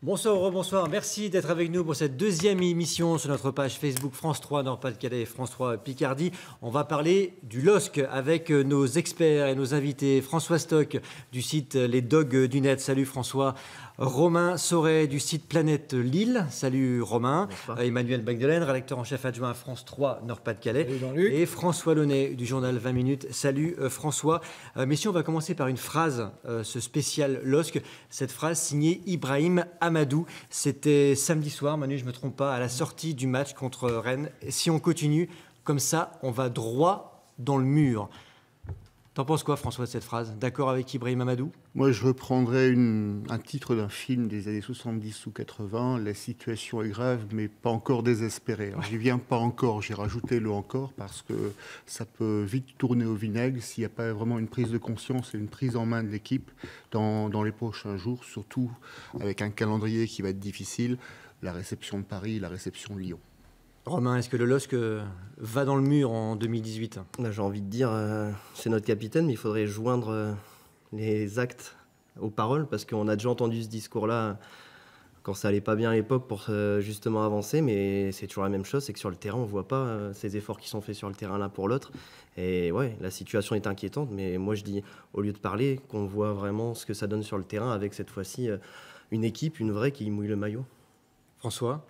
Bonsoir, rebonsoir. Merci d'être avec nous pour cette deuxième émission sur notre page Facebook France 3 Nord-Pas-de-Calais et France 3 Picardie. On va parler du LOSC avec nos experts et nos invités. François Stock du site Les Dogs du Net. Salut François. Romain Sauret du site Planète Lille. Salut Romain. Emmanuel Magdelaine, rédacteur en chef adjoint à France 3 Nord-Pas-de-Calais. Et François Launay du journal 20 minutes. Salut François. Messieurs, on va commencer par une phrase, ce spécial LOSC. Cette phrase signée Ibrahim Amadou. C'était samedi soir, Manu, je ne me trompe pas, à la sortie du match contre Rennes. Et si on continue comme ça, on va droit dans le mur. T'en penses quoi, François, de cette phrase? D'accord avec Ibrahim Amadou? Moi, je reprendrais un titre d'un film des années 70 ou 80. La situation est grave, mais pas encore désespérée. Alors, j'y viens pas encore, j'ai rajouté le encore, parce que ça peut vite tourner au vinaigre s'il n'y a pas vraiment une prise de conscience et une prise en main de l'équipe dans les prochains jours, surtout avec un calendrier qui va être difficile, la réception de Paris, la réception de Lyon. Romain, est-ce que le LOSC va dans le mur en 2018? J'ai envie de dire, c'est notre capitaine, mais il faudrait joindre les actes aux paroles, parce qu'on a déjà entendu ce discours-là quand ça allait pas bien à l'époque pour justement avancer, mais c'est toujours la même chose, c'est que sur le terrain, on voit pas ces efforts qui sont faits sur le terrain l'un pour l'autre. Et ouais, la situation est inquiétante, mais moi je dis, au lieu de parler, qu'on voit vraiment ce que ça donne sur le terrain avec cette fois-ci une équipe, une vraie qui mouille le maillot. François,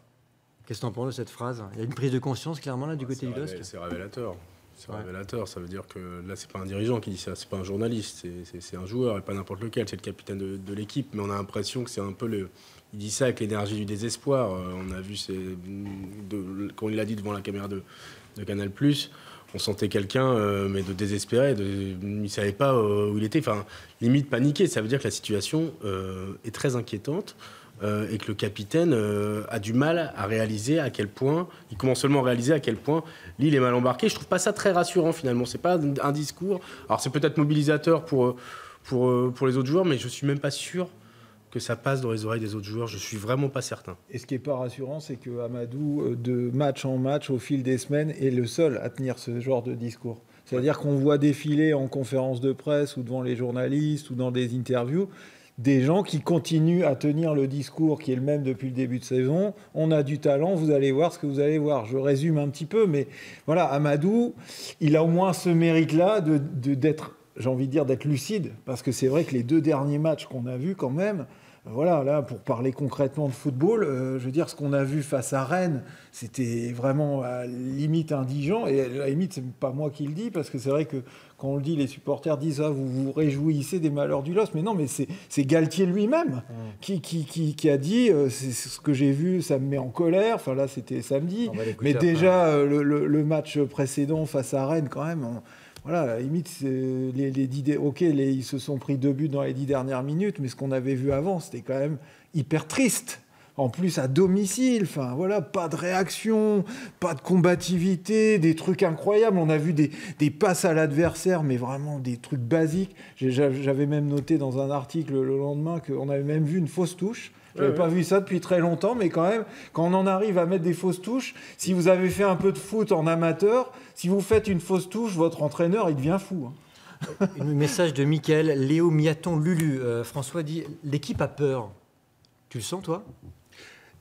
qu'est-ce que tu en penses de cette phrase? Il y a une prise de conscience clairement là du côté du LOSC? C'est révélateur. C'est révélateur. Ça veut dire que là, c'est pas un dirigeant qui dit ça, c'est pas un journaliste, c'est un joueur et pas n'importe lequel. C'est le capitaine de l'équipe, mais on a l'impression que c'est un peu le. Il dit ça avec l'énergie du désespoir. On a vu, quand il l'a dit devant la caméra de Canal+, on sentait quelqu'un, mais de désespéré. Il ne savait pas où il était. Enfin, limite paniqué. Ça veut dire que la situation est très inquiétante. Et que le capitaine a du mal à réaliser à quel point, il commence seulement à réaliser à quel point Lille est mal embarqué. Je trouve pas ça très rassurant finalement. C'est pas un discours. Alors c'est peut-être mobilisateur pour les autres joueurs, mais je suis même pas sûr que ça passe dans les oreilles des autres joueurs. Je suis vraiment pas certain. Et ce qui est pas rassurant, c'est que Amadou, de match en match, au fil des semaines, est le seul à tenir ce genre de discours. C'est-à-dire qu'on voit défiler en conférence de presse ou devant les journalistes ou dans des interviews des gens qui continuent à tenir le discours qui est le même depuis le début de saison. On a du talent, vous allez voir ce que vous allez voir. Je résume un petit peu, mais voilà, Amadou, il a au moins ce mérite-là d'être, j'ai envie de dire, d'être lucide, parce que c'est vrai que les deux derniers matchs qu'on a vus quand même, voilà, là, pour parler concrètement de football, je veux dire, ce qu'on a vu face à Rennes, c'était vraiment à limite indigent. Et à la limite, c'est pas moi qui le dis, parce que c'est vrai que quand on le dit, les supporters disent « Ah, vous vous réjouissez des malheurs du LOSC ». Mais non, mais c'est Galtier lui-même qui a dit « C'est ce que j'ai vu, ça me met en colère ». Enfin là, c'était samedi. Mais déjà, le match précédent face à Rennes, quand même... Voilà, à la limite, ils se sont pris 2 buts dans les 10 dernières minutes, mais ce qu'on avait vu avant, c'était quand même hyper triste. En plus, à domicile, enfin voilà, pas de réaction, pas de combativité, des trucs incroyables. On a vu des passes à l'adversaire, mais vraiment des trucs basiques. J'avais même noté dans un article le lendemain qu'on avait même vu une fausse touche. Je n'avais pas vu ça depuis très longtemps, mais quand même, quand on en arrive à mettre des fausses touches, si vous avez fait un peu de foot en amateur, si vous faites une fausse touche, votre entraîneur, il devient fou. Un message de Mickaël, Léo Miaton Lulu. François dit, l'équipe a peur. Tu le sens, toi?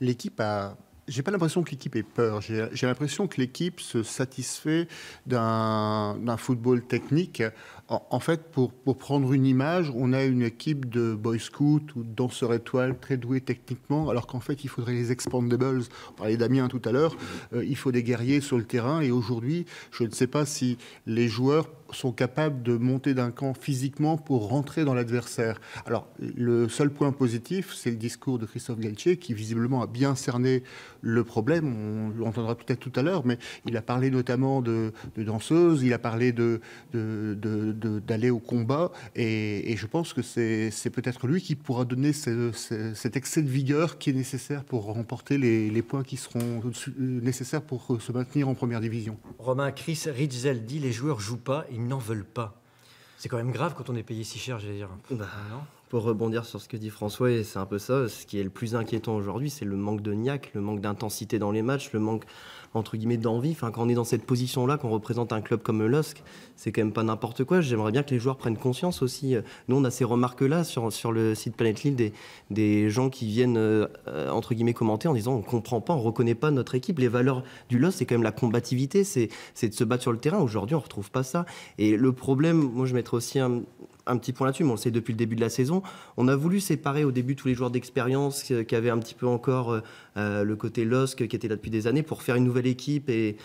L'équipe a... J'ai pas l'impression que l'équipe ait peur. J'ai l'impression que l'équipe se satisfait d'un football technique. En fait, pour prendre une image, on a une équipe de boy scouts ou de danseurs étoiles très doués techniquement, alors qu'en fait, il faudrait les expandables. On parlait d'Amiens tout à l'heure. Il faut des guerriers sur le terrain. Et aujourd'hui, je ne sais pas si les joueurs sont capables de monter d'un camp physiquement pour rentrer dans l'adversaire. Alors, le seul point positif, c'est le discours de Christophe Galtier, qui visiblement a bien cerné le problème. On l'entendra peut-être tout à l'heure, mais il a parlé notamment de danseuses, il a parlé d'aller au combat, et je pense que c'est peut-être lui qui pourra donner cet excès de vigueur qui est nécessaire pour remporter les points qui seront nécessaires pour se maintenir en première division. Romain, Chris Ritzel dit, les joueurs jouent pas, ils n'en veulent pas. C'est quand même grave quand on est payé si cher, j'allais dire. Non, Pour rebondir sur ce que dit François, et c'est un peu ça, ce qui est le plus inquiétant aujourd'hui, c'est le manque de niaque, le manque d'intensité dans les matchs, le manque, entre guillemets, d'envie. Enfin, quand on est dans cette position-là, qu'on représente un club comme le LOSC, c'est quand même pas n'importe quoi. J'aimerais bien que les joueurs prennent conscience aussi. Nous, on a ces remarques-là sur le site Planète Lille, des gens qui viennent, entre guillemets, commenter en disant on comprend pas, on reconnaît pas notre équipe. Les valeurs du LOSC, c'est quand même la combativité, c'est de se battre sur le terrain. Aujourd'hui, on retrouve pas ça. Et le problème, moi, je mettrais aussi un petit point là-dessus, mais on le sait depuis le début de la saison. On a voulu séparer au début tous les joueurs d'expérience qui avaient un petit peu encore le côté LOSC qui était là depuis des années pour faire une nouvelle équipe et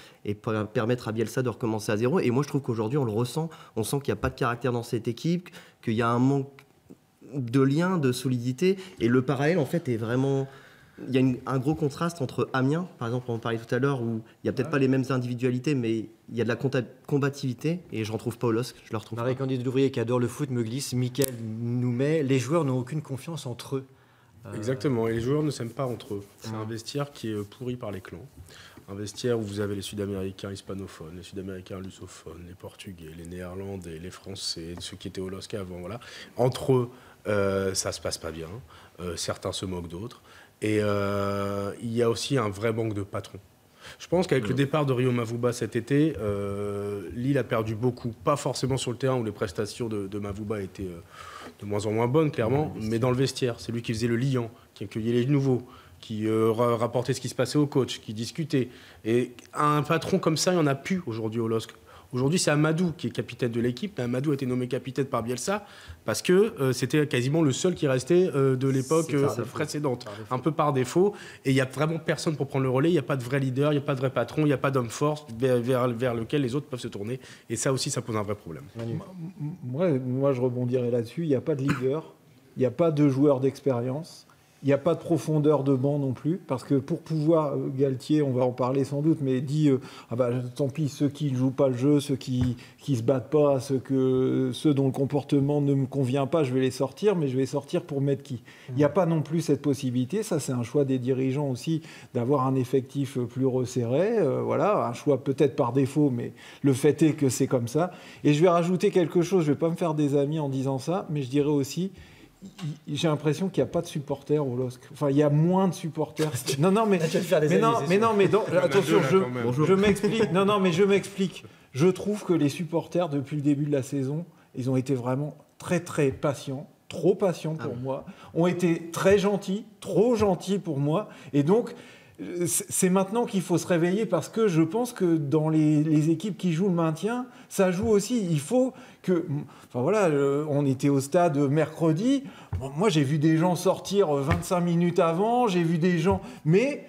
permettre à Bielsa de recommencer à zéro. Et moi, je trouve qu'aujourd'hui, on le ressent. On sent qu'il n'y a pas de caractère dans cette équipe, qu'il y a un manque de lien, de solidité. Et le parallèle, en fait, est vraiment... Il y a un gros contraste entre Amiens, par exemple, on en parlait tout à l'heure, où il n'y a peut-être pas les mêmes individualités, mais il y a de la combativité, et je n'en trouve pas au LOSC, je le retrouve pas. Marie-Candide Louvrier, qui adore le foot, me glisse, Mickaël nous met, les joueurs n'ont aucune confiance entre eux. Exactement, et les joueurs ne s'aiment pas entre eux. C'est un vestiaire qui est pourri par les clans. Un vestiaire où vous avez les Sud-Américains hispanophones, les Sud-Américains lusophones, les Portugais, les Néerlandais, les Français, ceux qui étaient au LOSC avant. Voilà. Entre eux, ça se passe pas bien. Certains se moquent d'autres. Et il y a aussi un vrai manque de patrons. Je pense qu'avec le départ de Rio Mavuba cet été, Lille a perdu beaucoup. Pas forcément sur le terrain où les prestations de Mavuba étaient de moins en moins bonnes, clairement, mais dans le vestiaire. C'est lui qui faisait le liant, qui accueillait les nouveaux, qui rapportait ce qui se passait au coach, qui discutait. Et un patron comme ça, il n'y en a plus aujourd'hui au LOSC. Aujourd'hui, c'est Amadou qui est capitaine de l'équipe. Mais Amadou a été nommé capitaine par Bielsa parce que c'était quasiment le seul qui restait de l'époque précédente, un peu par défaut. Et il n'y a vraiment personne pour prendre le relais. Il n'y a pas de vrai leader, il n'y a pas de vrai patron, il n'y a pas d'homme fort vers lequel les autres peuvent se tourner. Et ça aussi, ça pose un vrai problème. Moi, je rebondirais là-dessus. Il n'y a pas de leader, il n'y a pas de joueur d'expérience. Il n'y a pas de profondeur de banc non plus, parce que pour pouvoir, Galtier, on va en parler sans doute, mais dit, tant pis, ceux qui ne jouent pas le jeu, ceux qui ne se battent pas, ceux dont le comportement ne me convient pas, je vais les sortir, mais je vais sortir pour mettre qui ? Il n'y a pas non plus cette possibilité, ça c'est un choix des dirigeants aussi, d'avoir un effectif plus resserré, voilà, un choix peut-être par défaut, mais le fait est que c'est comme ça. Et je vais rajouter quelque chose, je ne vais pas me faire des amis en disant ça, mais je dirais aussi, j'ai l'impression qu'il n'y a pas de supporters au LOSC. Enfin, il y a moins de supporters. Non, mais attention, je m'explique. Non, mais je m'explique. Je trouve que les supporters, depuis le début de la saison, ils ont été vraiment très, très patients, trop patients pour moi, ont été très gentils, trop gentils pour moi, et donc c'est maintenant qu'il faut se réveiller parce que je pense que dans les équipes qui jouent le maintien, ça joue aussi. Il faut que... Enfin voilà, on était au stade mercredi. Moi, j'ai vu des gens sortir 25 minutes avant. J'ai vu des gens... Mais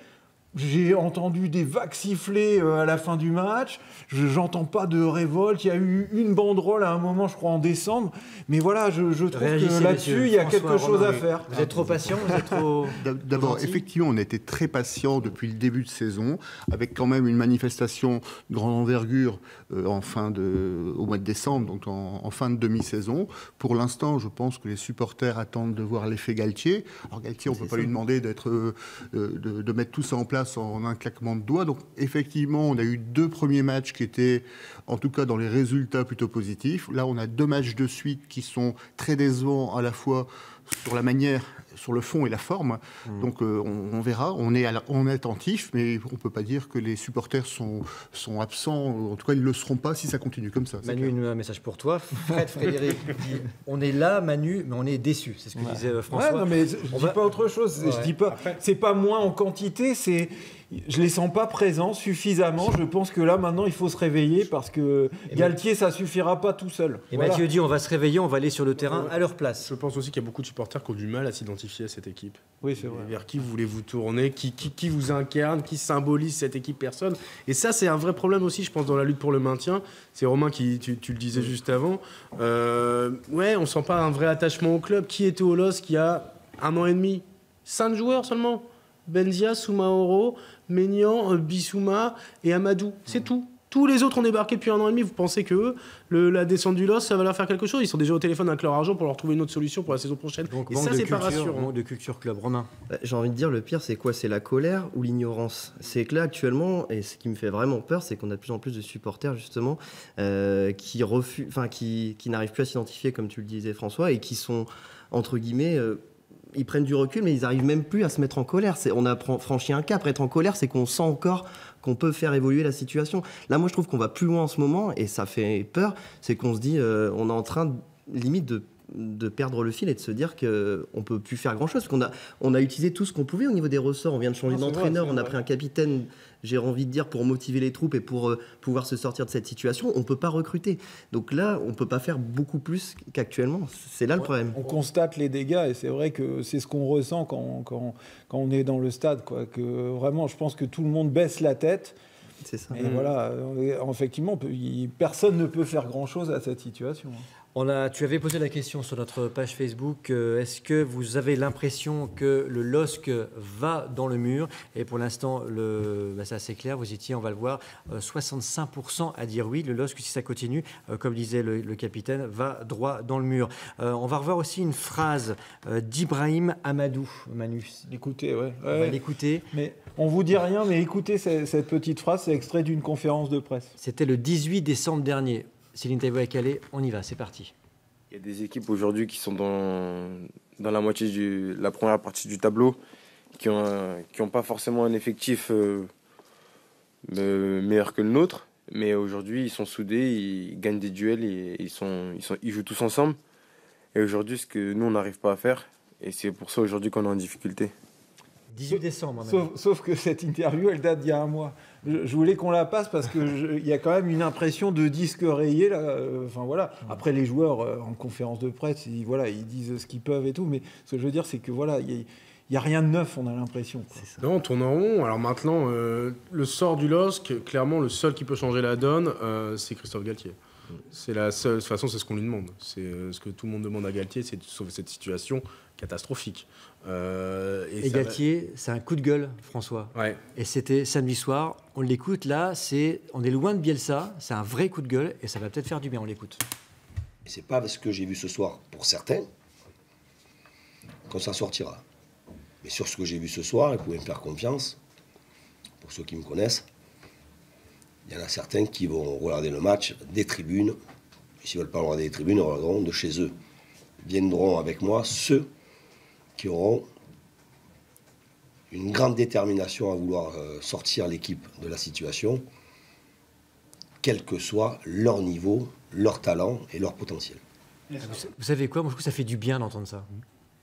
j'ai entendu des vagues siffler à la fin du match. J'entends pas de révolte. Il y a eu une banderole à un moment, je crois, en décembre. Mais voilà, je trouve que là-dessus, il y a quelque chose à faire. Vous êtes trop patient, vous êtes trop... D'abord, effectivement, on a été très patient depuis le début de saison, avec quand même une manifestation de grande envergure au mois de décembre, donc en fin de demi-saison. Pour l'instant, je pense que les supporters attendent de voir l'effet Galtier. Alors Galtier, on ne peut pas lui demander de mettre tout ça en place en un claquement de doigts. Donc effectivement, on a eu 2 premiers matchs qui étaient, en tout cas dans les résultats, plutôt positifs. Là, on a 2 matchs de suite qui sont très décevants à la fois sur la manière, sur le fond et la forme. Donc on verra, on est attentif, mais on ne peut pas dire que les supporters sont absents. En tout cas, ils ne le seront pas si ça continue comme ça. Manu, un message pour toi. Frédéric dit, on est là, Manu, mais on est déçus. C'est ce que disait François. Ouais, non, mais je ne dis pas autre chose. Je dis pas, c'est pas moins en quantité, c'est... Je les sens pas présents suffisamment. Je pense que là, maintenant, il faut se réveiller parce que Galtier, ça suffira pas tout seul. Et voilà. Mathieu dit, on va se réveiller, on va aller sur le terrain à leur place. Je pense aussi qu'il y a beaucoup de supporters qui ont du mal à s'identifier à cette équipe. Oui, c'est vrai. Vers qui voulez-vous tourner, qui vous incarne, qui symbolise cette équipe, personne. Et ça, c'est un vrai problème aussi, je pense, dans la lutte pour le maintien. C'est Romain qui, tu le disais juste avant. On sent pas un vrai attachement au club. Qui était au LOSC il y a 1 an et demi ? 5 joueurs seulement. Benzia, Soumaoro, Maignan, Bissouma et Amadou. C'est tout. Tous les autres ont débarqué depuis 1 an et demi. Vous pensez que la descente du LOSC, ça va leur faire quelque chose ? Ils sont déjà au téléphone avec leur argent pour leur trouver une autre solution pour la saison prochaine. Donc, et ça, c'est pas rassurant. Manque de culture club. Romain. J'ai envie de dire, le pire, c'est quoi ? C'est la colère ou l'ignorance ? C'est que là, actuellement, et ce qui me fait vraiment peur, c'est qu'on a de plus en plus de supporters, justement, qui n'arrivent plus à s'identifier, comme tu le disais, François, et qui sont entre guillemets, ils prennent du recul, mais ils n'arrivent même plus à se mettre en colère. On a franchi un cap. Être en colère, c'est qu'on sent encore qu'on peut faire évoluer la situation. Là, moi, je trouve qu'on va plus loin en ce moment, et ça fait peur. C'est qu'on se dit, on est en train, limite, de perdre le fil et de se dire qu'on ne peut plus faire grand-chose. Parce qu'on a utilisé tout ce qu'on pouvait au niveau des ressorts. On vient de changer d'entraîneur, on a pris un capitaine, j'ai envie de dire, pour motiver les troupes et pour pouvoir se sortir de cette situation. On ne peut pas recruter. Donc là, on ne peut pas faire beaucoup plus qu'actuellement. C'est là le problème. On constate les dégâts et c'est vrai que c'est ce qu'on ressent quand on est dans le stade, quoi. Que vraiment, je pense que tout le monde baisse la tête. C'est ça. Et voilà, effectivement, personne ne peut faire grand-chose à cette situation. Tu avais posé la question sur notre page Facebook. Est-ce que vous avez l'impression que le LOSC va dans le mur? Et pour l'instant, c'est assez clair. Vous étiez, on va le voir, 65% à dire oui. Le LOSC, si ça continue, comme disait le capitaine, va droit dans le mur. On va revoir aussi une phrase d'Ibrahim Amadou. Manu, Écoutez, ouais. On va l'écouter. Mais on vous dit rien, mais écoutez cette petite phrase. C'est extrait d'une conférence de presse. C'était le 18 décembre dernier. Céline Taibo à Calais, on y va, c'est parti. Il y a des équipes aujourd'hui qui sont dans la moitié la première partie du tableau, qui ont pas forcément un effectif meilleur que le nôtre, mais aujourd'hui ils sont soudés, ils gagnent des duels, ils jouent tous ensemble. Et aujourd'hui, ce que nous on n'arrive pas à faire, et c'est pour ça aujourd'hui qu'on est en difficulté. 18 décembre. Sauf que cette interview, elle date d'il y a un mois. Je voulais qu'on la passe parce qu'il y a quand même une impression de disque rayé. Là. Enfin, voilà. Après, les joueurs, en conférence de presse, ils disent ce qu'ils peuvent et tout. Mais ce que je veux dire, c'est que voilà, il n'y a rien de neuf, on a l'impression. Non, on tourne en rond. Alors maintenant, le sort du LOSC, clairement, le seul qui peut changer la donne, c'est Christophe Galtier. C'est la seule. De toute façon, c'est ce qu'on lui demande. C'est ce que tout le monde demande à Galtier, c'est de sauver cette situation catastrophique. Et Galtier, c'est un coup de gueule, François. Ouais. Et c'était samedi soir. On l'écoute là. On est loin de Bielsa. C'est un vrai coup de gueule et ça va peut-être faire du bien. On l'écoute. C'est pas parce que j'ai vu ce soir, pour certains, qu'on s'en sortira. Mais sur ce que j'ai vu ce soir, vous pouvez me faire confiance. Pour ceux qui me connaissent, il y en a certains qui vont regarder le match des tribunes. Et s'ils ne veulent pas regarder des tribunes, ils regarderont de chez eux. Viendront avec moi ceux qui auront une grande détermination à vouloir sortir l'équipe de la situation, quel que soit leur niveau, leur talent et leur potentiel. Vous savez quoi? Moi, je trouve que ça fait du bien d'entendre ça.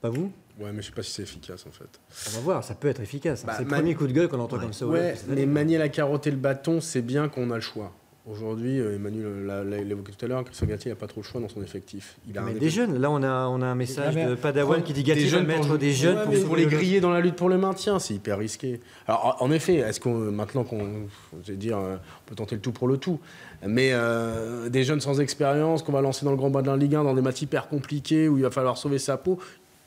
Pas vous? Ouais, mais je ne sais pas si c'est efficace, en fait. On va voir, ça peut être efficace. C'est le premier coup de gueule qu'on entend comme ça. Ouais, mais manier la carotte et le bâton, c'est bien qu'on a le choix. Aujourd'hui, Emmanuel l'a évoqué tout à l'heure, Christophe Galtier n'a pas trop le choix dans son effectif. Des jeunes, là on a un message de Padawan qui dit Galtier va mettre des jeunes pour les griller dans la lutte pour le maintien, c'est hyper risqué. Alors en effet, est-ce qu'on peut tenter le tout pour le tout, mais des jeunes sans expérience qu'on va lancer dans le grand bas de la Ligue 1 dans des matchs hyper compliqués où il va falloir sauver sa peau.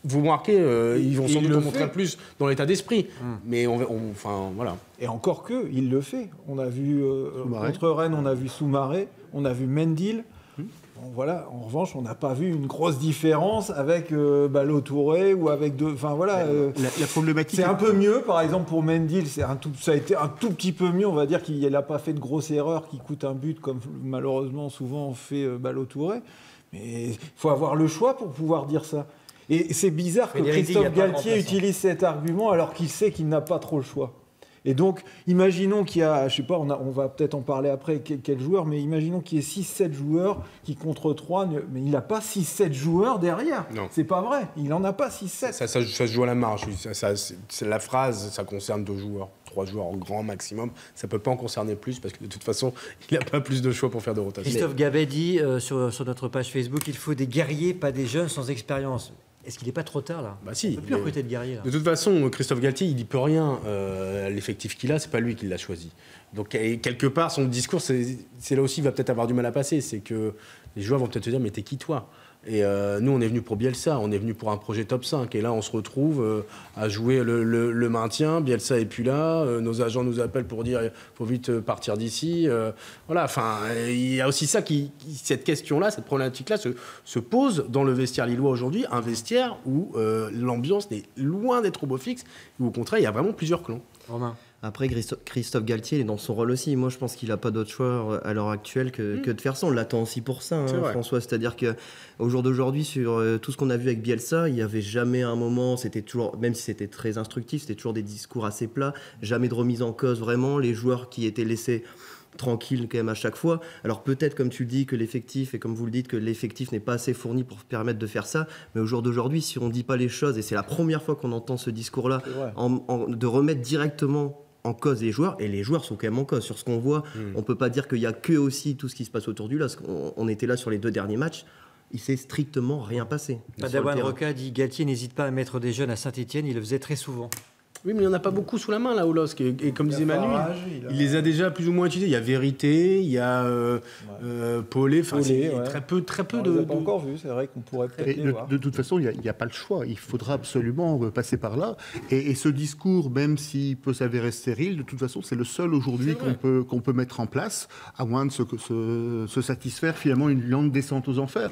Vous remarquez, ils vont sans doute en montrer plus dans l'état d'esprit. Mais enfin, voilà. Et encore que, il le fait. On a vu, contre Rennes, on a vu Soumaré, on a vu Mendil. Bon, voilà. En revanche, on n'a pas vu une grosse différence avec Ballo-Touré ou avec deux... Enfin, voilà. La problématique... C'est un peu mieux, par exemple, pour Mendil. Ça a été un tout petit peu mieux. On va dire qu'il n'a pas fait de grosses erreurs qui coûtent un but, comme malheureusement souvent fait Ballo-Touré. Mais il faut avoir le choix pour pouvoir dire ça. Et c'est bizarre que Christophe Galtier utilise cet argument alors qu'il sait qu'il n'a pas trop le choix. Et donc, imaginons qu'il y a, je sais pas, on va peut-être en parler après, quel joueur, mais imaginons qu'il y ait 6-7 joueurs qui contre 3, mais il n'a pas 6-7 joueurs derrière. Non. C'est pas vrai, il n'en a pas 6-7. Ça se joue à la marge. C'est la phrase, ça concerne 2 joueurs, 3 joueurs au grand maximum. Ça ne peut pas en concerner plus parce que de toute façon, il n'a pas plus de choix pour faire de rotation. Christophe Gabet dit sur notre page Facebook, il faut des guerriers, pas des jeunes sans expérience. Est-ce qu'il n'est pas trop tard là? Bah si. On ne peut plus recruter de guerriers. Là. De toute façon, Christophe Galtier, il n'y peut rien. L'effectif qu'il a, c'est pas lui qui l'a choisi. Donc quelque part, son discours, c'est là aussi, il va peut-être avoir du mal à passer. C'est que les joueurs vont peut-être se dire, mais t'es qui toi? Et nous, on est venu pour Bielsa, on est venu pour un projet top 5. Et là, on se retrouve à jouer le maintien. Bielsa est plus là. Nos agents nous appellent pour dire, il faut vite partir d'ici. Voilà, enfin, il y a aussi ça cette question-là, cette problématique-là se pose dans le vestiaire lillois aujourd'hui. Un vestiaire où l'ambiance n'est loin d'être au beau fixe, où au contraire, il y a vraiment plusieurs clans. Romain. Après, Christophe Galtier, il est dans son rôle aussi. Moi, je pense qu'il n'a pas d'autre choix à l'heure actuelle que de faire ça. On l'attend aussi pour ça, François. C'est-à-dire qu'au jour d'aujourd'hui, sur tout ce qu'on a vu avec Bielsa, il n'y avait jamais un moment, c'était toujours, même si c'était très instructif, c'était toujours des discours assez plats, jamais de remise en cause vraiment. Les joueurs qui étaient laissés tranquilles quand même à chaque fois. Alors peut-être, comme tu le dis, que l'effectif, et comme vous le dites, que l'effectif n'est pas assez fourni pour permettre de faire ça. Mais au jour d'aujourd'hui, si on ne dit pas les choses, et c'est la première fois qu'on entend ce discours-là, de remettre directement en cause les joueurs, et les joueurs sont quand même en cause. Sur ce qu'on voit, on ne peut pas dire qu'il n'y a que aussi tout ce qui se passe autour du LOSC. On était là sur les 2 derniers matchs, il ne s'est strictement rien passé. Padawan Roca dit Galtier n'hésite pas à mettre des jeunes à Saint-Etienne, il le faisait très souvent. Oui, mais il n'y en a pas beaucoup sous la main, là, au LOSC. Et comme disait Manu, il les a déjà plus ou moins utilisés. Il y a Vérité, il y a Paulet. Enfin, très peu on de... ne les a pas encore vus, c'est vrai qu'on pourrait peut-être les voir. De toute façon, il n'y a pas le choix. Il faudra absolument passer par là. Et ce discours, même s'il peut s'avérer stérile, de toute façon, c'est le seul aujourd'hui qu'on peut mettre en place, à moins de se satisfaire finalement une lente descente aux enfers.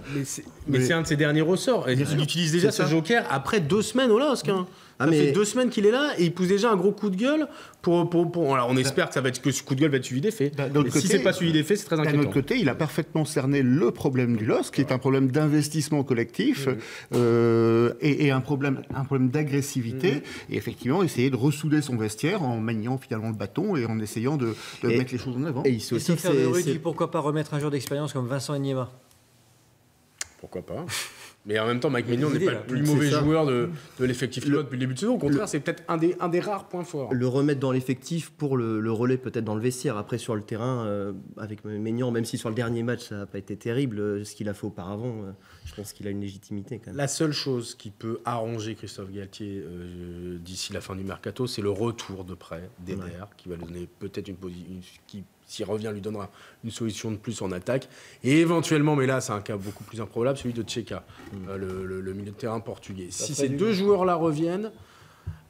Mais c'est un de ses derniers ressorts. Et il utilise déjà ce joker après 2 semaines au LOSC. Ça fait 2 semaines qu'il est là et il pousse déjà un gros coup de gueule pour... Alors on espère que ce coup de gueule va être suivi d'effet. Si c'est pas suivi d'effet, c'est très inquiétant. D'un autre côté, il a parfaitement cerné le problème du LOSC, qui est un problème d'investissement collectif et un problème d'agressivité. Et effectivement, essayer de ressouder son vestiaire en maniant finalement le bâton et en essayant de mettre les choses en avant. Et il aussi faire de Rudy, pourquoi pas remettre un joueur d'expérience comme Vincent Enyema? Pourquoi pas. Mais en même temps, Mike Maignan n'est pas le plus mauvais joueur de l'effectif depuis le début de saison. Au contraire, c'est peut-être un des rares points forts. Le remettre dans l'effectif pour le relais peut-être dans le vestiaire. Après, sur le terrain, avec Maignan, même si sur le dernier match, ça n'a pas été terrible, ce qu'il a fait auparavant, je pense qu'il a une légitimité quand même. La seule chose qui peut arranger Christophe Galtier d'ici la fin du mercato, c'est le retour de prêt d'Eder, qui va lui donner peut-être une position... S'il revient, lui donnera une solution de plus en attaque. Et éventuellement, mais là, c'est un cas beaucoup plus improbable, celui de Tcheka, le milieu de terrain portugais. Si ces 2 joueurs-là reviennent,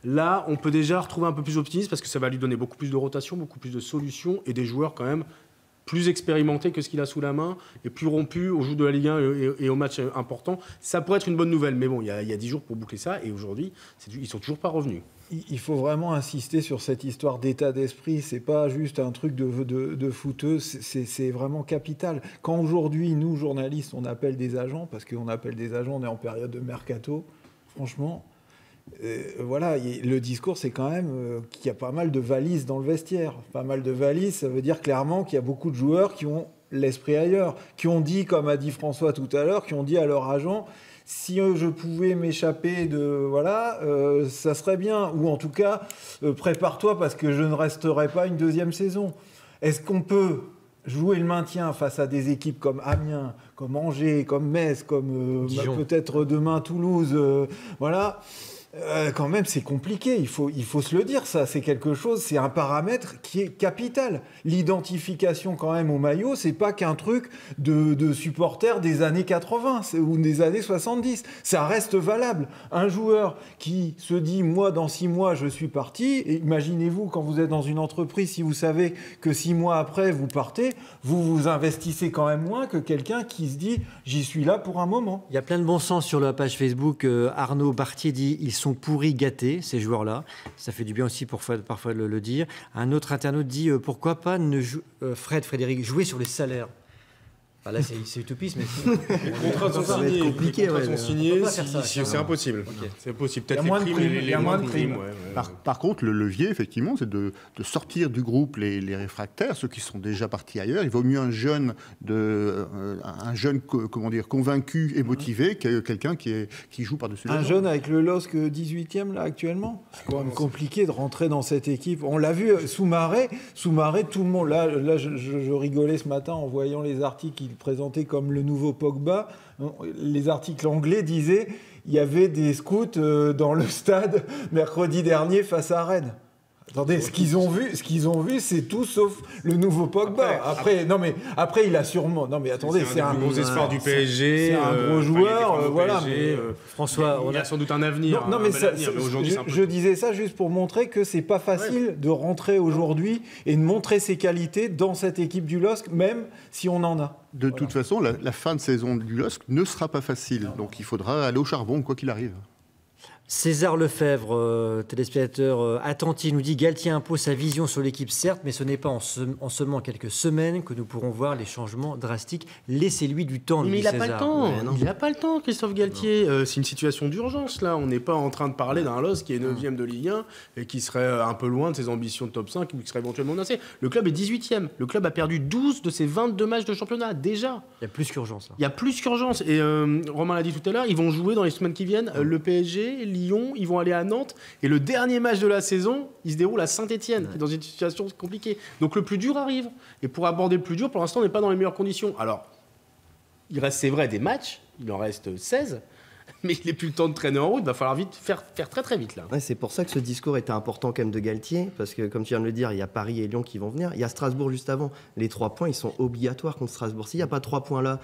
là, on peut déjà retrouver un peu plus d'optimisme parce que ça va lui donner beaucoup plus de rotation, beaucoup plus de solutions et des joueurs quand même plus expérimentés que ce qu'il a sous la main et plus rompus au jour de la Ligue 1 et aux matchs importants. Ça pourrait être une bonne nouvelle. Mais bon, il y a 10 jours pour boucler ça et aujourd'hui, ils ne sont toujours pas revenus. Il faut vraiment insister sur cette histoire d'état d'esprit. C'est pas juste un truc de fouteuse, c'est vraiment capital. Quand aujourd'hui, nous, journalistes, on appelle des agents, parce qu'on appelle des agents, on est en période de mercato, franchement, voilà, le discours, c'est quand même qu'il y a pas mal de valises dans le vestiaire. Pas mal de valises, ça veut dire clairement qu'il y a beaucoup de joueurs qui ont l'esprit ailleurs, qui ont dit, comme a dit François tout à l'heure, qui ont dit à leur agent... Si je pouvais m'échapper ça serait bien. Ou en tout cas, prépare-toi parce que je ne resterai pas une 2e saison. Est-ce qu'on peut jouer le maintien face à des équipes comme Amiens, comme Angers, comme Metz, comme peut-être demain Toulouse voilà. Quand même, c'est compliqué. Il faut se le dire, ça. C'est quelque chose, c'est un paramètre qui est capital. L'identification, quand même, au maillot, c'est pas qu'un truc de supporters des années 80 ou des années 70. Ça reste valable. Un joueur qui se dit, moi, dans 6 mois, je suis parti. Et imaginez-vous, quand vous êtes dans une entreprise, si vous savez que 6 mois après, vous partez, vous investissez quand même moins que quelqu'un qui se dit, j'y suis là pour un moment. Il y a plein de bon sens sur la page Facebook. Arnaud Bartier dit, ils sont pourris gâtés, ces joueurs-là. Ça fait du bien aussi parfois le dire. Un autre internaute dit pourquoi pas Frédéric, jouer sur les salaires. Enfin, là, c'est utopiste, mais les contrats sont signés. Compliqué, c'est impossible. Okay. C'est possible. Peut-être il y a moins de primes. Par contre, le levier, effectivement, c'est de sortir du groupe les réfractaires, ceux qui sont déjà partis ailleurs. Il vaut mieux un jeune convaincu et motivé que quelqu'un qui joue par-dessus les autres. gens. Jeune avec le LOSC 18e, là, actuellement. C'est quand même compliqué de rentrer dans cette équipe. On l'a vu, Soumaré, tout le monde. Là je rigolais ce matin en voyant les articles qu'il présentait comme le nouveau Pogba. Les articles anglais disaient il y avait des scouts dans le stade mercredi dernier face à Rennes. Attendez, ce qu'ils ont vu, c'est tout sauf le nouveau Pogba. Après, il a sûrement. Non, mais attendez, c'est un gros espoir du PSG. C'est un gros joueur, voilà. PSG, François, il a sans doute un avenir. Non, mais aujourd'hui, je disais ça juste pour montrer que c'est pas facile de rentrer aujourd'hui et de montrer ses qualités dans cette équipe du LOSC, même si on en a. De toute façon, la fin de saison du LOSC ne sera pas facile, donc il faudra aller au charbon quoi qu'il arrive. César Lefebvre, téléspectateur attentif, nous dit Galtier impose sa vision sur l'équipe, certes, mais ce n'est pas en seulement quelques semaines que nous pourrons voir les changements drastiques. Laissez-lui du temps. Mais il n'a pas le temps. Ouais, non. Il n'a pas le temps, Christophe Galtier. C'est une situation d'urgence, là. On n'est pas en train de parler d'un LOSC qui est 9e de Ligue 1 et qui serait un peu loin de ses ambitions de top 5 ou qui serait éventuellement menacé. Le club est 18e. Le club a perdu 12 de ses 22 matchs de championnat, déjà. Il y a plus qu'urgence. Là. Il y a plus qu'urgence. Et Romain l'a dit tout à l'heure, ils vont jouer dans les semaines qui viennent. Le PSG, Lyon, ils vont aller à Nantes. Et le dernier match de la saison, il se déroule à Saint-Etienne, qui est dans une situation compliquée. Donc le plus dur arrive. Et pour aborder le plus dur, pour l'instant, on n'est pas dans les meilleures conditions. Alors, il reste, c'est vrai, des matchs. Il en reste 16. Mais il n'est plus le temps de traîner en route. Il va falloir vite faire très très vite là. Ouais, c'est pour ça que ce discours était important quand même de Galtier, parce que comme tu viens de le dire, il y a Paris et Lyon qui vont venir. Il y a Strasbourg juste avant. Les 3 points, ils sont obligatoires contre Strasbourg. S'il n'y a pas 3 points là,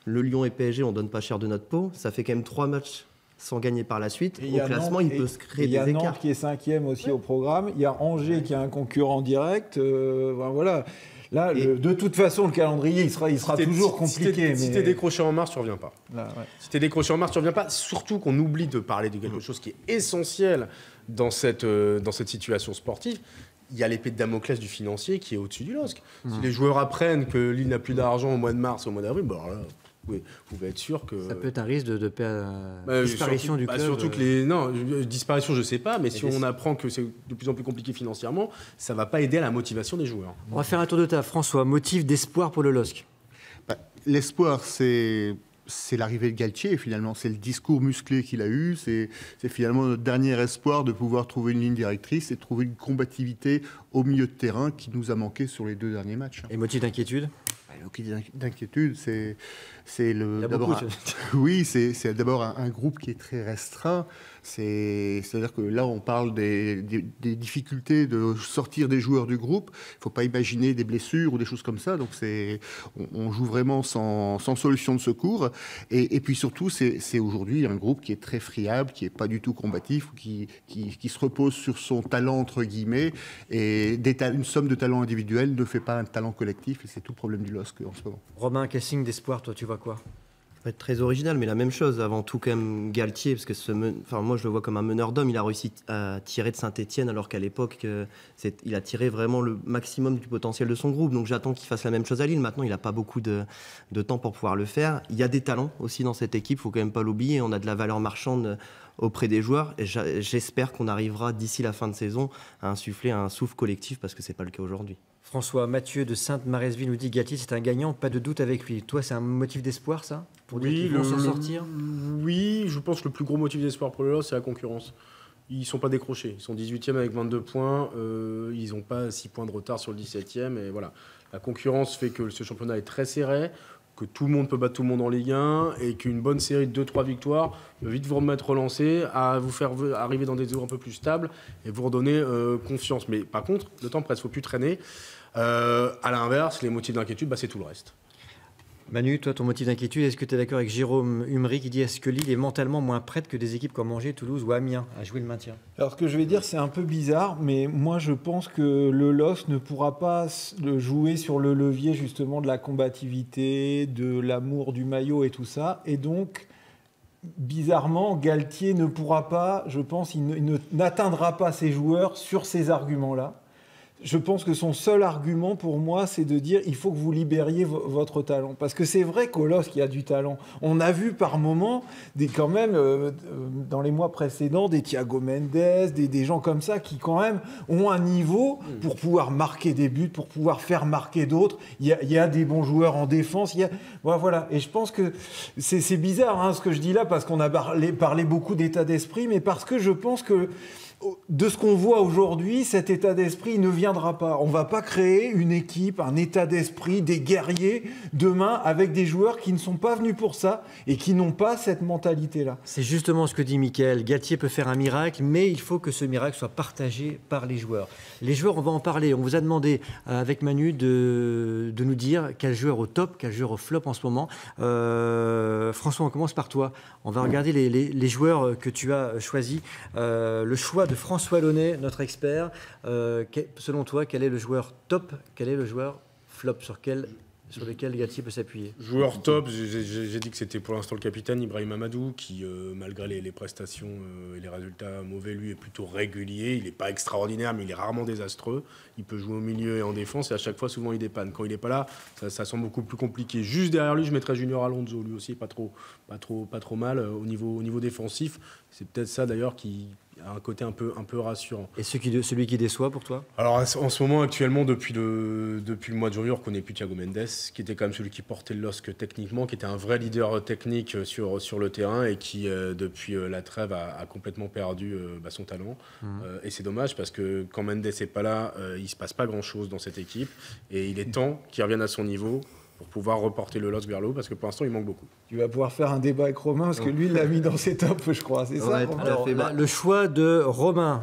le Lyon et PSG, on donne pas cher de notre peau. Ça fait quand même 3 matchs sans gagner par la suite. Au classement, il peut se créer des écarts. Il y a Nantes qui est 5e aussi au programme. Il y a Angers qui est un concurrent direct. Voilà. Là, de toute façon, le calendrier, il sera toujours compliqué. Si t'es décroché en mars, tu reviens pas. Là, ouais. Si t'es décroché en mars, tu reviens pas. Surtout qu'on oublie de parler de quelque chose qui est essentiel dans cette situation sportive. Il y a l'épée de Damoclès du financier qui est au-dessus du LOSC. Si les joueurs apprennent que Lille n'a plus d'argent au mois de mars, au mois d'avril, bon, alors là, vous pouvez être sûr que... Ça peut être un risque de disparition du club. Surtout que disparition, je sais pas, mais si on apprend que c'est de plus en plus compliqué financièrement, ça va pas aider à la motivation des joueurs. On va faire un tour de table. François, motif d'espoir pour le LOSC? L'espoir, c'est l'arrivée de Galtier, finalement. C'est le discours musclé qu'il a eu. C'est finalement notre dernier espoir de pouvoir trouver une ligne directrice et de trouver une combativité au milieu de terrain qui nous a manqué sur les 2 derniers matchs. Et motif d'inquiétude? D'inquiétude, c'est d'abord un groupe qui est très restreint. C'est-à-dire que là, on parle des difficultés de sortir des joueurs du groupe. Il ne faut pas imaginer des blessures ou des choses comme ça. Donc, on joue vraiment sans solution de secours. Et puis surtout, c'est aujourd'hui un groupe qui est très friable, qui n'est pas du tout combatif, qui se repose sur son talent, entre guillemets. Et une somme de talents individuels ne fait pas un talent collectif. Et c'est tout le problème du LOSC en ce moment. Romain, quel signe d'espoir, toi, tu vois quoi? Ça va être très original, mais la même chose. Avant tout, quand même, Galtier, parce que moi, je le vois comme un meneur d'hommes. Il a réussi à tirer de Saint-Etienne, alors qu'à l'époque, il a tiré vraiment le maximum du potentiel de son groupe. Donc j'attends qu'il fasse la même chose à Lille. Maintenant, il n'a pas beaucoup de temps pour pouvoir le faire. Il y a des talents aussi dans cette équipe, il ne faut quand même pas l'oublier. On a de la valeur marchande auprès des joueurs. Et j'espère qu'on arrivera, d'ici la fin de saison, à insuffler un souffle collectif, parce que ce n'est pas le cas aujourd'hui. François, Mathieu de Sainte-Maresville nous dit Galtier, c'est un gagnant, pas de doute avec lui. Toi, c'est un motif d'espoir, ça? Pour dire qu'ils vont s'en sortir? Oui, je pense que le plus gros motif d'espoir pour le LOSC, c'est la concurrence. Ils ne sont pas décrochés. Ils sont 18e avec 22 points. Ils n'ont pas 6 points de retard sur le 17e. Et voilà. La concurrence fait que ce championnat est très serré, que tout le monde peut battre tout le monde en Ligue 1 et qu'une bonne série de 2-3 victoires peut vite vous remettre relancé, à vous faire arriver dans des eaux un peu plus stables et vous redonner confiance. Mais par contre, le temps presse, il ne faut plus traîner. À l'inverse, les motifs d'inquiétude, c'est tout le reste. Manu, toi, ton motif d'inquiétude, est-ce que tu es d'accord avec Jérôme Humry qui dit est-ce que Lille est mentalement moins prête que des équipes comme Angers, Toulouse ou Amiens à jouer le maintien? Alors, ce que je vais dire, c'est un peu bizarre, mais moi, je pense que le LOSC ne pourra pas jouer sur le levier, justement, de la combativité, de l'amour du maillot et tout ça. Et donc, bizarrement, Galtier ne pourra pas, je pense, il n'atteindra pas ses joueurs sur ces arguments-là. Je pense que son seul argument pour moi, c'est de dire il faut que vous libériez votre talent. Parce que c'est vrai qu'au LOSC, il y a du talent. On a vu par moments, quand même, dans les mois précédents, des Thiago Mendes, des gens comme ça qui quand même ont un niveau pour pouvoir marquer des buts, pour pouvoir faire marquer d'autres. Il y a des bons joueurs en défense. Voilà. Et je pense que c'est bizarre ce que je dis là, parce qu'on a parlé beaucoup d'état d'esprit, mais parce que je pense que de ce qu'on voit aujourd'hui, cet état d'esprit ne viendra pas. On ne va pas créer une équipe, un état d'esprit, des guerriers demain avec des joueurs qui ne sont pas venus pour ça et qui n'ont pas cette mentalité-là. C'est justement ce que dit Mickaël. Galtier peut faire un miracle, mais il faut que ce miracle soit partagé par les joueurs. Les joueurs, on va en parler. On vous a demandé, avec Manu, de nous dire quel joueur au top, quel joueur au flop en ce moment. François, on commence par toi. On va regarder les joueurs que tu as choisis. Le choix de François Launay, notre expert. Selon toi, quel est le joueur top? Quel est le joueur flop? Sur quel sur lesquels Galtier peut s'appuyer? Joueur top, j'ai dit que c'était pour l'instant le capitaine Ibrahim Amadou, qui malgré les prestations et les résultats mauvais, lui est plutôt régulier. Il n'est pas extraordinaire, mais il est rarement désastreux. Il peut jouer au milieu et en défense, et à chaque fois, souvent, il dépanne. Quand il n'est pas là, ça semble beaucoup plus compliqué. Juste derrière lui, je mettrais Junior Alonso, lui aussi pas trop mal au niveau défensif. C'est peut-être ça d'ailleurs qui a un côté un peu rassurant. Et celui qui déçoit pour toi? Alors en ce moment, actuellement, depuis le mois de janvier, on ne connaît plus Thiago Mendes, qui était quand même celui qui portait le LOSC techniquement, qui était un vrai leader technique sur le terrain et qui, depuis la trêve, a complètement perdu son talent. Et c'est dommage parce que quand Mendes n'est pas là, il ne se passe pas grand-chose dans cette équipe. Et il est temps qu'il revienne à son niveau pour pouvoir reporter le LOSC vers le haut, parce que pour l'instant, il manque beaucoup. Tu vas pouvoir faire un débat avec Romain, parce que lui, il l'a mis dans ses tops, je crois. C'est ça, Romain? Alors, le choix de Romain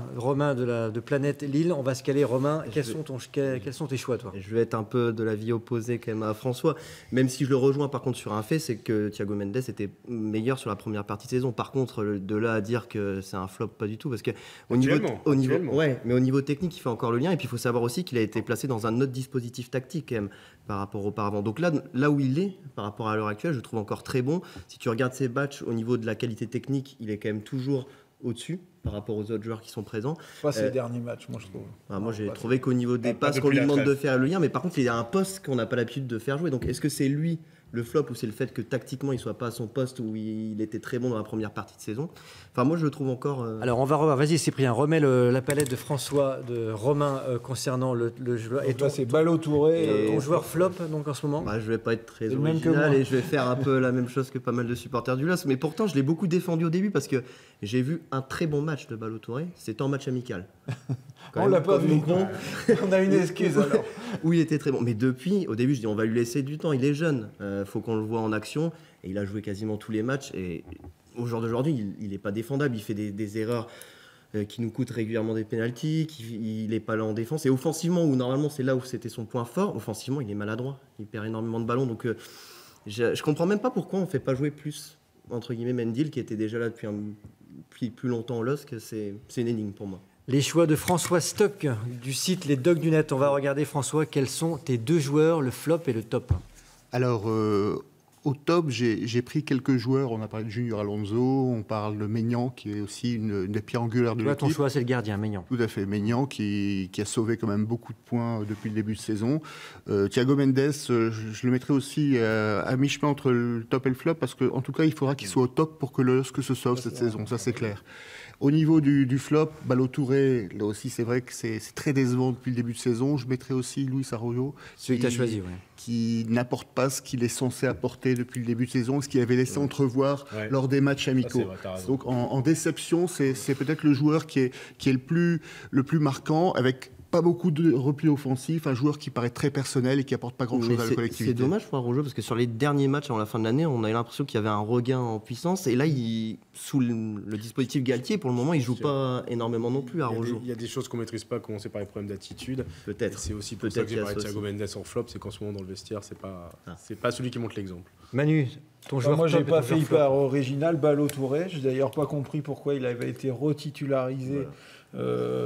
de Planète Lille, on va se caler. Romain, quels sont tes choix, toi? Je vais être un peu de l'avis opposé quand même à François, même si je le rejoins par contre sur un fait, c'est que Thiago Mendes était meilleur sur la première partie de saison. Par contre, de là à dire que c'est un flop, pas du tout, parce que au niveau technique, il fait encore le lien, et puis il faut savoir aussi qu'il a été placé dans un autre dispositif tactique quand même par rapport auparavant. Donc là où il est, par rapport à l'heure actuelle, je trouve encore très bon. Si tu regardes ses matchs au niveau de la qualité technique, il est quand même toujours au-dessus par rapport aux autres joueurs qui sont présents. Pas ses derniers matchs, moi je trouve. Moi j'ai trouvé qu'au niveau des passes, qu'on lui demande de faire le lien, mais par contre il y a un poste qu'on n'a pas l'habitude de faire jouer. Donc est-ce que c'est lui le flop ou c'est le fait que tactiquement il soit pas à son poste où il était très bon dans la première partie de saison? Enfin moi je le trouve encore... Alors on va revoir, vas-y Cyprien, remets la palette de François, de Romain concernant le joueur. Et toi c'est Ballo-Touré. Ton joueur flop donc en ce moment? Je vais pas être très original et je vais faire un peu la même chose que pas mal de supporters du LOSC, mais pourtant je l'ai beaucoup défendu au début parce que j'ai vu un très bon match de Ballo-Touré, c'était en match amical. On l'a pas vu, non. On a une excuse alors. Oui, il était très bon. Mais depuis, au début, je dis on va lui laisser du temps. Il est jeune, faut qu'on le voit en action. Et il a joué quasiment tous les matchs. Et au jour d'aujourd'hui, il n'est pas défendable. Il fait des erreurs qui nous coûtent régulièrement des pénaltys. Il n'est pas là en défense. Et offensivement, où normalement c'est là où c'était son point fort, offensivement, il est maladroit. Il perd énormément de ballons. Donc je comprends même pas pourquoi on ne fait pas jouer plus, entre guillemets, Mendil, qui était déjà là depuis plus longtemps au LOSC. C'est une énigme pour moi. Les choix de François Stock du site Les Dogs du Net. On va regarder, François, quels sont tes deux joueurs, le flop et le top? Alors, au top, j'ai pris quelques joueurs. On a parlé de Junior Alonso, on parle de Maignan, qui est aussi une des pierres angulaires de l'équipe. Ton choix, c'est le gardien, Maignan. Tout à fait, Maignan, qui a sauvé quand même beaucoup de points depuis le début de saison. Thiago Mendes, je le mettrai aussi à mi-chemin entre le top et le flop, parce qu'en tout cas, il faudra qu'il soit au top pour que le LOSC se sauve cette saison, ça c'est clair. Au niveau du flop, Ballo-Touré, là aussi c'est vrai que c'est très décevant depuis le début de saison. Je mettrai aussi Luis Arroyo. Celui que tu as choisi, oui. Qui n'apporte pas ce qu'il est censé apporter depuis le début de saison, ce qu'il avait laissé entrevoir lors des matchs amicaux. Donc en déception, c'est peut-être le joueur qui est le plus marquant, avec pas beaucoup de repli offensif, un joueur qui paraît très personnel et qui apporte pas grand-chose à la collectivité. C'est dommage pour Arroyo parce que sur les derniers matchs avant la fin de l'année, on a eu l'impression qu'il y avait un regain en puissance et là, sous le dispositif Galtier, pour le moment, il joue pas énormément non plus Arroyo. Il y a des choses qu'on maîtrise pas, commencer par les problèmes d'attitude. Peut-être. C'est aussi pour ça que j'ai parlé de Thiago Mendes en flop, c'est qu'en ce moment dans le vestiaire, c'est pas celui qui montre l'exemple. Manu, ton joueur moi, j'ai top pas fait hyper original, Ballo-Touré. J'ai d'ailleurs pas compris pourquoi il avait été retitularisé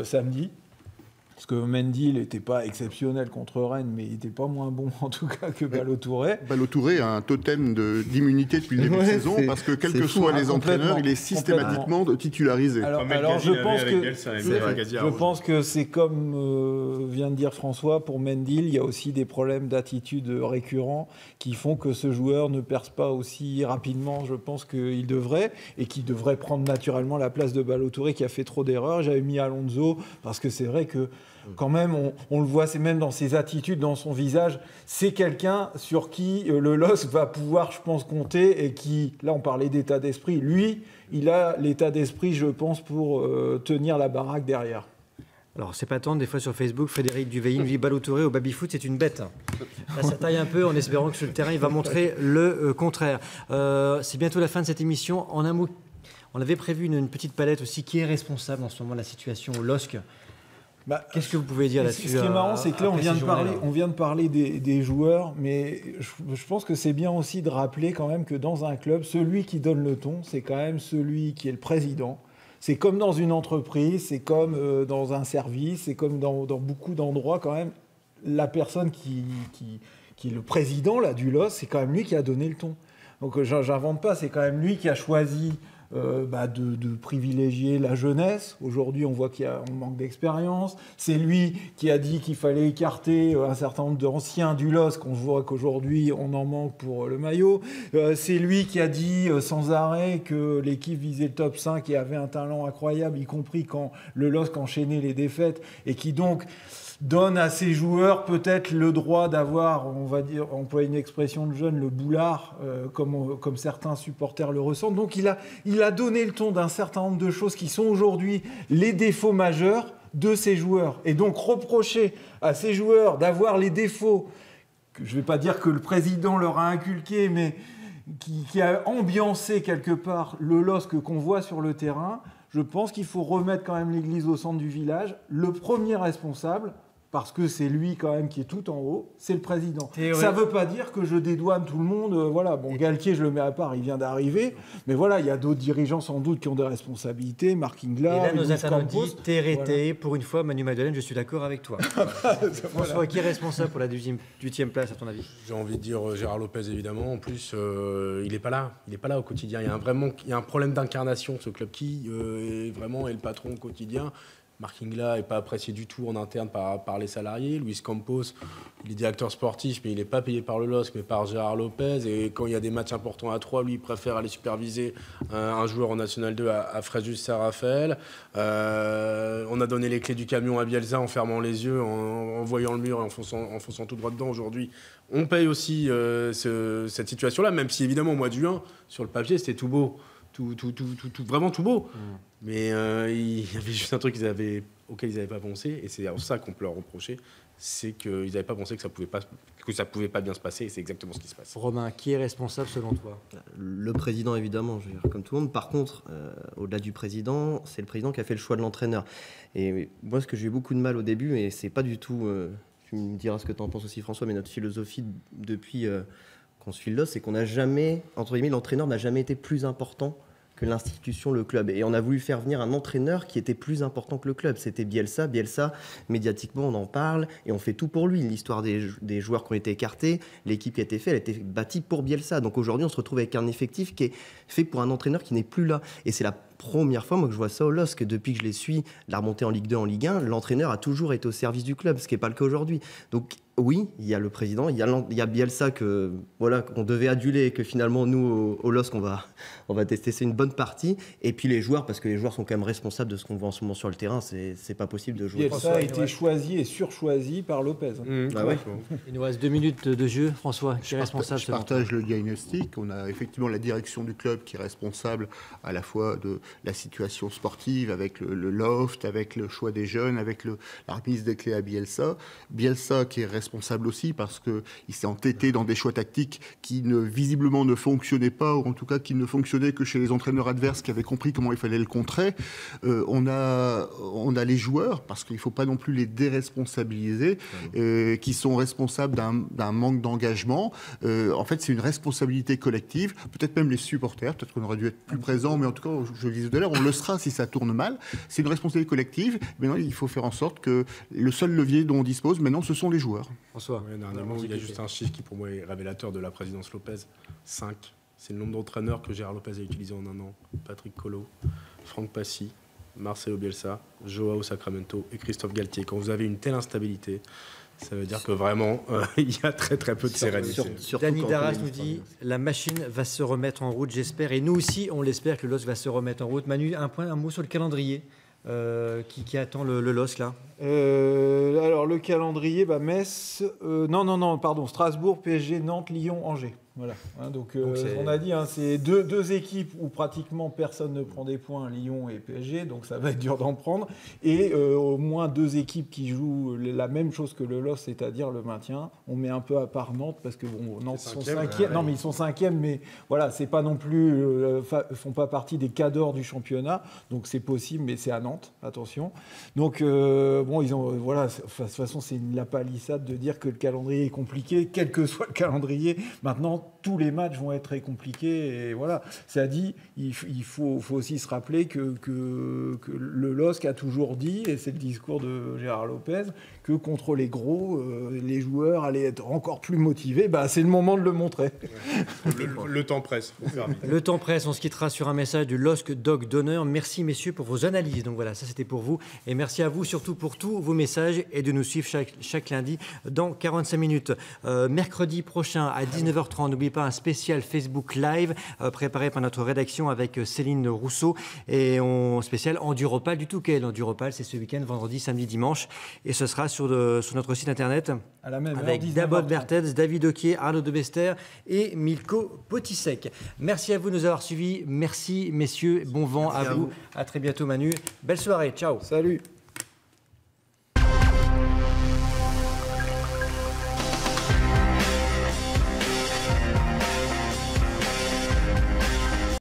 samedi. Parce que Mendy n'était pas exceptionnel contre Rennes, mais il n'était pas moins bon en tout cas que Ballo-Touré. Ballo-Touré a un totem d'immunité depuis le début de saison, parce que quels que soient les entraîneurs, il est systématiquement titularisé. Alors je pense que c'est comme vient de dire François, pour Mendy, il y a aussi des problèmes d'attitude récurrents qui font que ce joueur ne perce pas aussi rapidement, je pense qu'il devrait, et qui devrait prendre naturellement la place de Ballo-Touré qui a fait trop d'erreurs. J'avais mis Alonso, parce que c'est vrai que quand même, on le voit, c'est même dans ses attitudes, dans son visage, c'est quelqu'un sur qui le LOSC va pouvoir, je pense, compter et qui, là on parlait d'état d'esprit, lui, il a l'état d'esprit, je pense, pour tenir la baraque derrière. Alors, c'est pas tant, des fois sur Facebook, Frédéric Duveilline dit Ballo-Touré au baby-foot, c'est une bête. Là, ça taille un peu en espérant que sur le terrain, il va montrer le contraire. C'est bientôt la fin de cette émission. En un mot, on avait prévu une petite palette aussi. Qui est responsable en ce moment de la situation au LOSC? Qu'est-ce que vous pouvez dire là-dessus? Ce qui est marrant, c'est que là, on vient de parler des joueurs, mais je pense que c'est bien aussi de rappeler quand même que dans un club, celui qui donne le ton, c'est quand même celui qui est le président. C'est comme dans une entreprise, c'est comme dans un service, c'est comme dans beaucoup d'endroits quand même. La personne qui qui est le président là, du LOS, c'est quand même lui qui a donné le ton. Donc j'invente pas, c'est quand même lui qui a choisi de privilégier la jeunesse. Aujourd'hui, on voit qu'on manque d'expérience. C'est lui qui a dit qu'il fallait écarter un certain nombre d'anciens du LOS, qu'on voit qu'aujourd'hui, on en manque pour le maillot. C'est lui qui a dit sans arrêt que l'équipe visait le top 5 et avait un talent incroyable, y compris quand le LOSC enchaînait les défaites, et qui donc donne à ses joueurs peut-être le droit d'avoir, on va dire, employer une expression de jeune, le boulard, comme certains supporters le ressentent. Donc il a donné le ton d'un certain nombre de choses qui sont aujourd'hui les défauts majeurs de ces joueurs. Et donc reprocher à ces joueurs d'avoir les défauts, que je ne vais pas dire que le président leur a inculqué, mais qui a ambiancé quelque part le LOSC qu'on voit sur le terrain, je pense qu'il faut remettre quand même l'église au centre du village. Le premier responsable, parce que c'est lui quand même qui est tout en haut, c'est le président. Ça ne veut pas dire que je dédouane tout le monde. Voilà. Bon, Galtier, je le mets à part, il vient d'arriver. Mais voilà, il y a d'autres dirigeants sans doute qui ont des responsabilités. Marc Ingler, et là, nos Luis internautes Campos. disent, t'es rété, pour une fois, Manu Madeleine, je suis d'accord avec toi. François, qui est responsable pour la 8e place, à ton avis? J'ai envie de dire Gérard Lopez, évidemment. En plus, il n'est pas là. Il n'est pas là au quotidien. Il y a un problème d'incarnation, ce club qui est le patron au quotidien. Marc Ingler n'est pas apprécié du tout en interne par les salariés. Luis Campos, il est directeur sportif, mais il n'est pas payé par le LOSC, mais par Gérard Lopez. Et quand il y a des matchs importants à 3, lui, il préfère aller superviser un joueur en National 2 à Fréjus Saint-Raphaël. On a donné les clés du camion à Bielsa en fermant les yeux, en voyant le mur et en fonçant tout droit dedans. Aujourd'hui, on paye aussi cette situation-là, même si évidemment, au mois de juin, sur le papier, c'était tout beau. Vraiment tout beau. Mais il y avait juste un truc auquel ils n'avaient pas pensé, et c'est ça qu'on peut leur reprocher, c'est qu'ils n'avaient pas pensé que ça pouvait pas bien se passer, et c'est exactement ce qui se passe. Romain, qui est responsable selon toi? Le président, évidemment, je veux dire, comme tout le monde. Par contre, au-delà du président, c'est le président qui a fait le choix de l'entraîneur. Et moi, ce que j'ai eu beaucoup de mal au début, et c'est pas du tout, tu me diras ce que tu en penses aussi, François, mais notre philosophie depuis qu'on suit le LOSC, c'est qu'on n'a jamais, entre guillemets, l'entraîneur n'a jamais été plus important que l'institution, le club. Et on a voulu faire venir un entraîneur qui était plus important que le club. C'était Bielsa. Bielsa, médiatiquement, on en parle et on fait tout pour lui. L'histoire des joueurs qui ont été écartés, l'équipe qui a été faite, elle a été bâtie pour Bielsa. Donc aujourd'hui, on se retrouve avec un effectif qui est fait pour un entraîneur qui n'est plus là. Et c'est la première fois moi, que je vois ça au LOSC. Depuis que je les suis, la remontée en Ligue 2, en Ligue 1, l'entraîneur a toujours été au service du club, ce qui n'est pas le cas aujourd'hui. Donc oui, il y a le président, il y a Bielsa qu'on devait aduler et que finalement, nous, au LOSC, on va tester. C'est une bonne partie. Et puis les joueurs, parce que les joueurs sont quand même responsables de ce qu'on voit en ce moment sur le terrain. C'est pas possible de jouer. Bielsa a été choisi et surchoisi par Lopez. Ouais. Il nous reste 2 minutes de jeu. François, qui est responsable? Je partage le diagnostic. On a effectivement la direction du club qui est responsable à la fois de la situation sportive, avec le loft, avec le choix des jeunes, avec la remise des clés à Bielsa. Bielsa qui est responsable aussi parce qu'il s'est entêté dans des choix tactiques qui visiblement ne fonctionnaient pas, ou en tout cas qui ne fonctionnaient que chez les entraîneurs adverses qui avaient compris comment il fallait le contrer. On a les joueurs, parce qu'il ne faut pas non plus les déresponsabiliser, qui sont responsables d'un manque d'engagement. En fait, c'est une responsabilité collective, peut-être même les supporters, peut-être qu'on aurait dû être plus présents, mais en tout cas, je le disais tout à l'heure, on le sera si ça tourne mal. C'est une responsabilité collective. Maintenant, il faut faire en sorte que le seul levier dont on dispose, maintenant, ce sont les joueurs. François. Dernièrement, il y a juste un chiffre qui, pour moi, est révélateur de la présidence Lopez. 5. C'est le nombre d'entraîneurs que Gérard Lopez a utilisé en un an. Patrick Collot, Franck Passy, Marcelo Bielsa, Joao Sacramento et Christophe Galtier. Quand vous avez une telle instabilité, ça veut dire que vraiment, il y a très très peu de sérénité. Danny Darras nous dit la machine va se remettre en route, j'espère. Et nous aussi, on l'espère que le LOSC va se remettre en route. Manu, un mot sur le calendrier qui attend le LOSC là. Alors le calendrier, Strasbourg, PSG, Nantes, Lyon, Angers. Voilà. Donc on a dit, c'est deux équipes où pratiquement personne ne prend des points, Lyon et PSG, donc ça va être dur d'en prendre. Et au moins 2 équipes qui jouent la même chose que le LOSC, c'est-à-dire le maintien. On met un peu à part Nantes parce que Nantes sont 5e. Non, mais ils sont 5e, mais voilà, c'est pas non plus, font pas partie des cadors du championnat, donc c'est possible, mais c'est à Nantes, attention. Donc ils ont, de toute façon, c'est la palissade de dire que le calendrier est compliqué, quel que soit le calendrier. Maintenant, évidemment, tous les matchs vont être très compliqués. Et voilà. Ça dit, il faut aussi se rappeler que le LOSC a toujours dit, et c'est le discours de Gérard Lopez, que contre les gros, les joueurs allaient être encore plus motivés. C'est le moment de le montrer. Le temps presse. Le temps presse. On se quittera sur un message du LOSC Dog d'honneur. Merci messieurs pour vos analyses. Donc voilà, ça c'était pour vous. Et merci à vous surtout pour tous vos messages et de nous suivre chaque lundi dans 45 minutes. Mercredi prochain à 19h30, n'oubliez pas un spécial Facebook Live préparé par notre rédaction avec Céline Rousseau et spécial Enduropal du Touquet. L'Enduropal, c'est ce week-end, vendredi, samedi, dimanche. Et ce sera sur notre site internet à la même avec Dabot Bertels, David Oquier, Arnaud de Bester et Milko Potisek. Merci à vous de nous avoir suivis. Merci messieurs. Bon vent à vous. À très bientôt Manu. Belle soirée. Ciao. Salut.